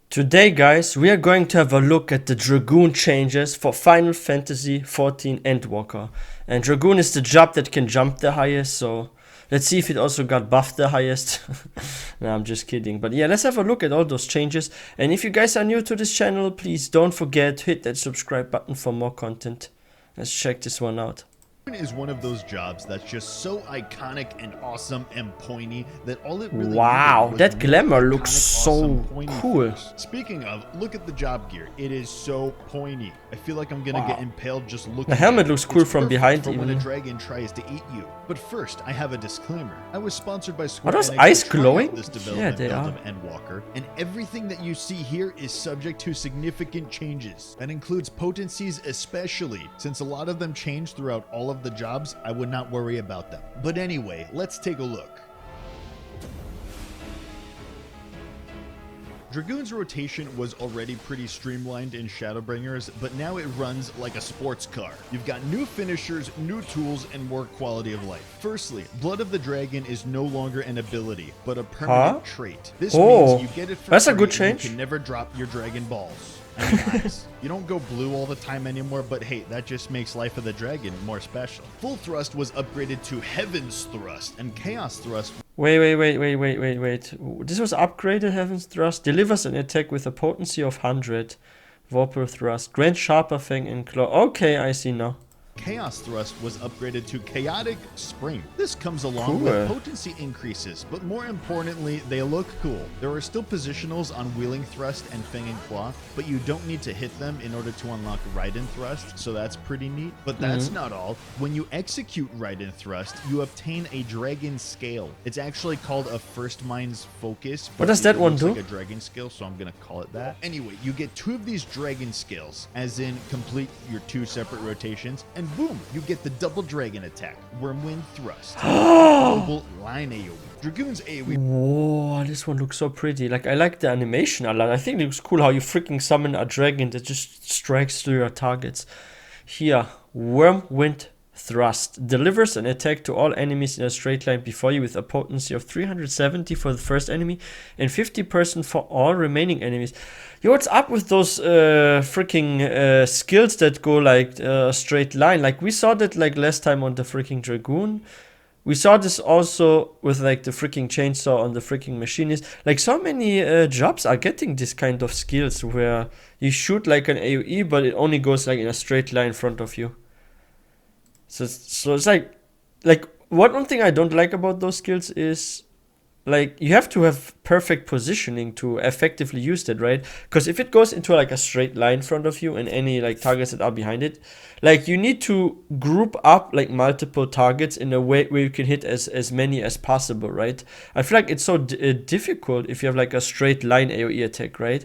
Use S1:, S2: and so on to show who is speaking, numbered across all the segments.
S1: Today, guys, we are going to have a look at the Dragoon changes for Final Fantasy XIV Endwalker. And Dragoon is the job that can jump the highest, so let's see if it also got buffed the highest. No, I'm just kidding. But yeah, let's have a look at all those changes. And if you guys are new to this channel, please don't forget to hit that subscribe button for more content. Let's check this one out.
S2: Is one of those jobs that's just so iconic and awesome and pointy that all it really
S1: wow, that glamour looks so cool.
S2: Speaking of, look at the job gear. It is so pointy. I feel like I'm gonna get impaled just looking.
S1: The helmet looks cool from behind
S2: for
S1: even.
S2: When a dragon tries to eat you. But first, I have a disclaimer. I was sponsored by Square.
S1: Are those
S2: Enix
S1: eyes
S2: to try out
S1: glowing?
S2: This
S1: Yeah, they
S2: build
S1: are.
S2: of Endwalker, and everything that you see here is subject to significant changes. That includes potencies especially, since a lot of them change throughout all of the jobs. I would not worry about them. But anyway, let's take a look. Dragoon's rotation was already pretty streamlined in Shadowbringers, but now it runs like a sports car. You've got new finishers, new tools, and more quality of life. Firstly, Blood of the Dragon is no longer an ability, but a permanent trait. This means you get it for
S1: that's a
S2: free
S1: good
S2: and
S1: change.
S2: You can never drop your dragon balls. I mean, eyes. You don't go blue all the time anymore, but hey, that just makes Life of the Dragon more special. Full Thrust was upgraded to Heaven's Thrust, and Chaos Thrust.
S1: Wait. This was upgraded, Heaven's Thrust. Delivers an attack with a potency of 100. Vorpal Thrust. Grant Sharper Fang and Claw. Okay, I see now.
S2: Chaos Thrust was upgraded to Chaotic Spring. This comes along with potency increases, but more importantly, they look cool. There are still positionals on Wheeling Thrust and Fang and Claw, but you don't need to hit them in order to unlock Raiden Thrust, so that's pretty neat. But that's not all. When you execute Raiden Thrust, you obtain a Dragon Scale. It's actually called a First Mind's Focus.
S1: What does that one do?
S2: Like a Dragon Scale, so I'm gonna call it that. Anyway, you get 2 of these Dragon Scales, as in complete your 2 separate rotations, and boom, you get the double dragon attack, Wormwind Thrust, global line AoE. Dragoon's AoE.
S1: Whoa, this one looks so pretty. Like, I like the animation a lot. I think it looks cool how you freaking summon a dragon that just strikes through your targets. Here, Wormwind Thrust delivers an attack to all enemies in a straight line before you with a potency of 370 for the first enemy and 50% for all remaining enemies. Yo, what's up with those freaking skills that go like a straight line? Like, we saw that like last time on the freaking Dragoon. We saw this also with like the freaking chainsaw on the freaking machinist. Like, so many jobs are getting this kind of skills where you shoot like an AoE, but it only goes like in a straight line in front of you. So it's like one thing I don't like about those skills is like you have to have perfect positioning to effectively use that, right? Because if it goes into like a straight line in front of you and any like targets that are behind it, like you need to group up like multiple targets in a way where you can hit as many as possible, right? I feel like it's so difficult if you have like a straight line AoE attack, right?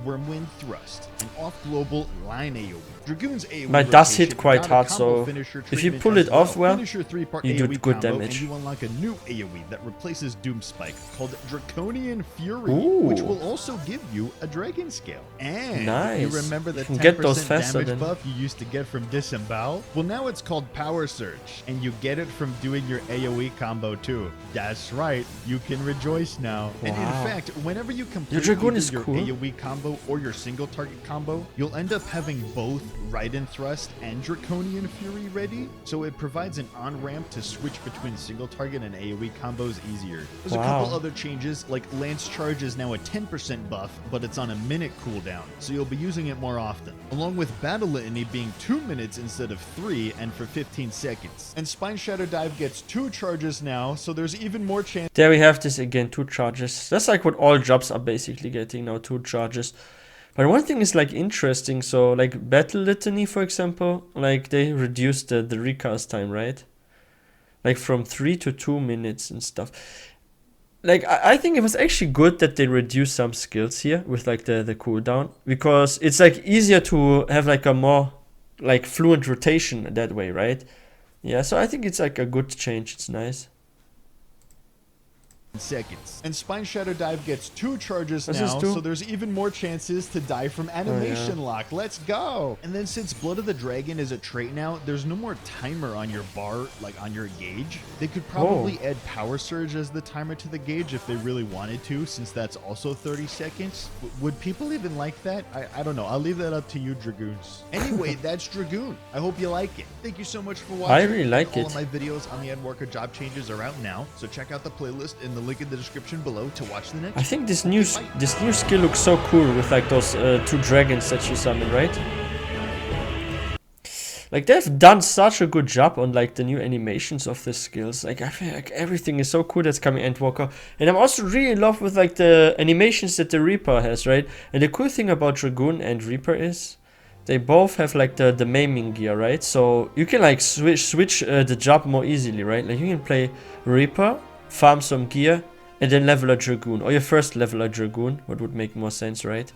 S2: Wormwind Thrust, an off-global line AoE. Dragoon's AoE
S1: But it does hit quite hard, so if you pull it off well, you do good damage.
S2: And you unlock a new AoE that replaces Doomspike called Draconian Fury, which will also give you a Dragon Scale. And
S1: nice.
S2: you remember the 10%
S1: get those faster
S2: damage
S1: then.
S2: buff you used to get from Disembowel? Well, now it's called Power Surge, and you get it from doing your AoE combo too. That's right, you can rejoice now. And in fact, whenever you complete
S1: Your Dragoon
S2: either
S1: is
S2: your
S1: cool.
S2: AoE combo or your single target combo, you'll end up having both Raiden Thrust and Draconian Fury ready, so it provides an on-ramp to switch between single target and AoE combos easier. There's a couple other changes, like Lance Charge is now a 10% buff, but it's on a minute cooldown, so you'll be using it more often. Along with Battle Litany being 2 minutes instead of 3 and for 15 seconds. And Spine Shadow Dive gets 2 charges now, so there's even more chance.
S1: There we have this again, 2 charges. That's like what all jobs are basically getting now, 2 charges. But one thing is like interesting, so like Battle Litany, for example, like they reduced the recast time, right? Like from 3 to 2 minutes and stuff. Like I think it was actually good that they reduced some skills here with like the cooldown, because it's like easier to have like a more like fluent rotation that way, right? Yeah, so I think it's like a good change. It's nice.
S2: seconds. And Spine Shadow Dive gets 2 charges
S1: What's
S2: now,
S1: this do?
S2: so there's even more chances to die from animation lock. Let's go! And then since Blood of the Dragon is a trait now, there's no more timer on your bar, like on your gauge. They could probably add Power Surge as the timer to the gauge if they really wanted to, since that's also 30 seconds. Would people even like that? I don't know. I'll leave that up to you, Dragoons. Anyway, that's Dragoon. I hope you like it. Thank you so much for watching.
S1: I really like
S2: All
S1: it.
S2: of my videos on the Endwalker job changes are out now, so check out the playlist in the link in the description below to watch the next.
S1: I think this new skill looks so cool with like those 2 dragons that you summon, right? Like they've done such a good job on like the new animations of the skills. Like I feel like everything is so cool that's coming Endwalker. And I'm also really in love with like the animations that the Reaper has, right? And the cool thing about Dragoon and Reaper is they both have like the maiming gear, right? So you can like switch the job more easily, right? Like you can play Reaper, farm some gear, and then level a Dragoon. Or your first level a Dragoon, what would make more sense, right?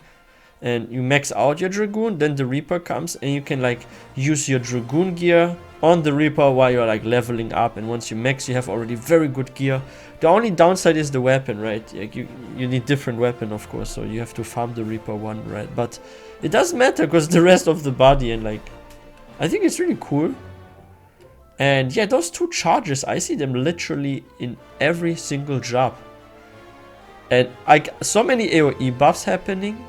S1: And you max out your Dragoon, then the Reaper comes, and you can like use your Dragoon gear on the Reaper while you're like leveling up. And once you max, you have already very good gear. The only downside is the weapon, right? Like you need different weapon, of course, so you have to farm the Reaper one, right? But it doesn't matter because the rest of the body, and like I think it's really cool. And yeah, those 2 charges, I see them literally in every single job. And like so many AoE buffs happening.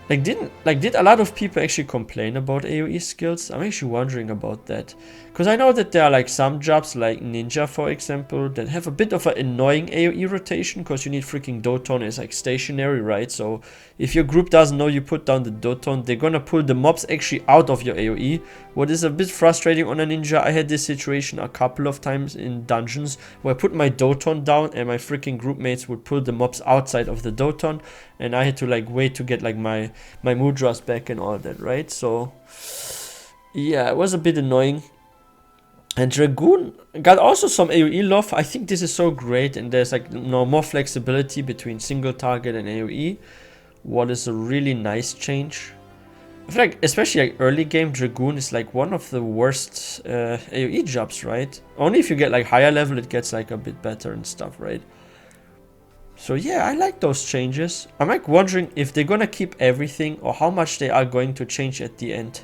S1: Like did a lot of people actually complain about AoE skills? I'm actually wondering about that. Because I know that there are like some jobs like Ninja, for example, that have a bit of an annoying AoE rotation because you need freaking Doton. It's like stationary, right? So if your group doesn't know you put down the Doton, they're gonna pull the mobs actually out of your AoE. What is a bit frustrating on a Ninja, I had this situation a couple of times in dungeons where I put my Doton down and my freaking group mates would pull the mobs outside of the Doton. And I had to like wait to get like my Mudras back and all that, right? So yeah, it was a bit annoying. And Dragoon got also some AoE love. I think this is so great, and there's like more flexibility between single target and AoE. What is a really nice change. I feel like especially like early game, Dragoon is like one of the worst AoE jobs, right? Only if you get like higher level it gets like a bit better and stuff, right? So yeah, I like those changes. I'm like wondering if they're gonna keep everything or how much they are going to change at the end.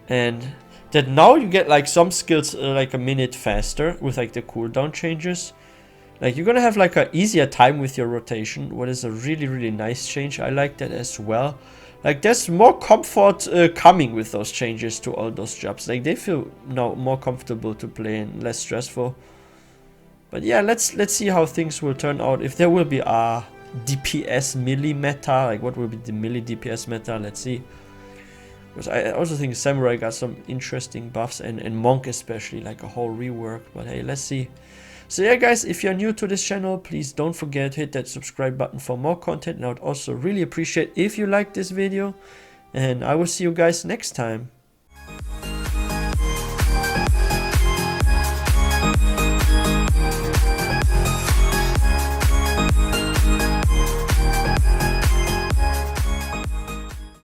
S1: And that now you get like some skills like a minute faster with like the cooldown changes. Like you're gonna have like a easier time with your rotation, what is a really nice change. I like that as well. Like there's more comfort coming with those changes to all those jobs. Like they feel now more comfortable to play and less stressful. But yeah, let's see how things will turn out. If there will be a DPS melee meta, like what will be the melee DPS meta, let's see. Because I also think Samurai got some interesting buffs, and Monk especially, like a whole rework. But hey, let's see. So yeah guys, if you're new to this channel, please don't forget to hit that subscribe button for more content. And I would also really appreciate if you like this video. And I will see you guys next time.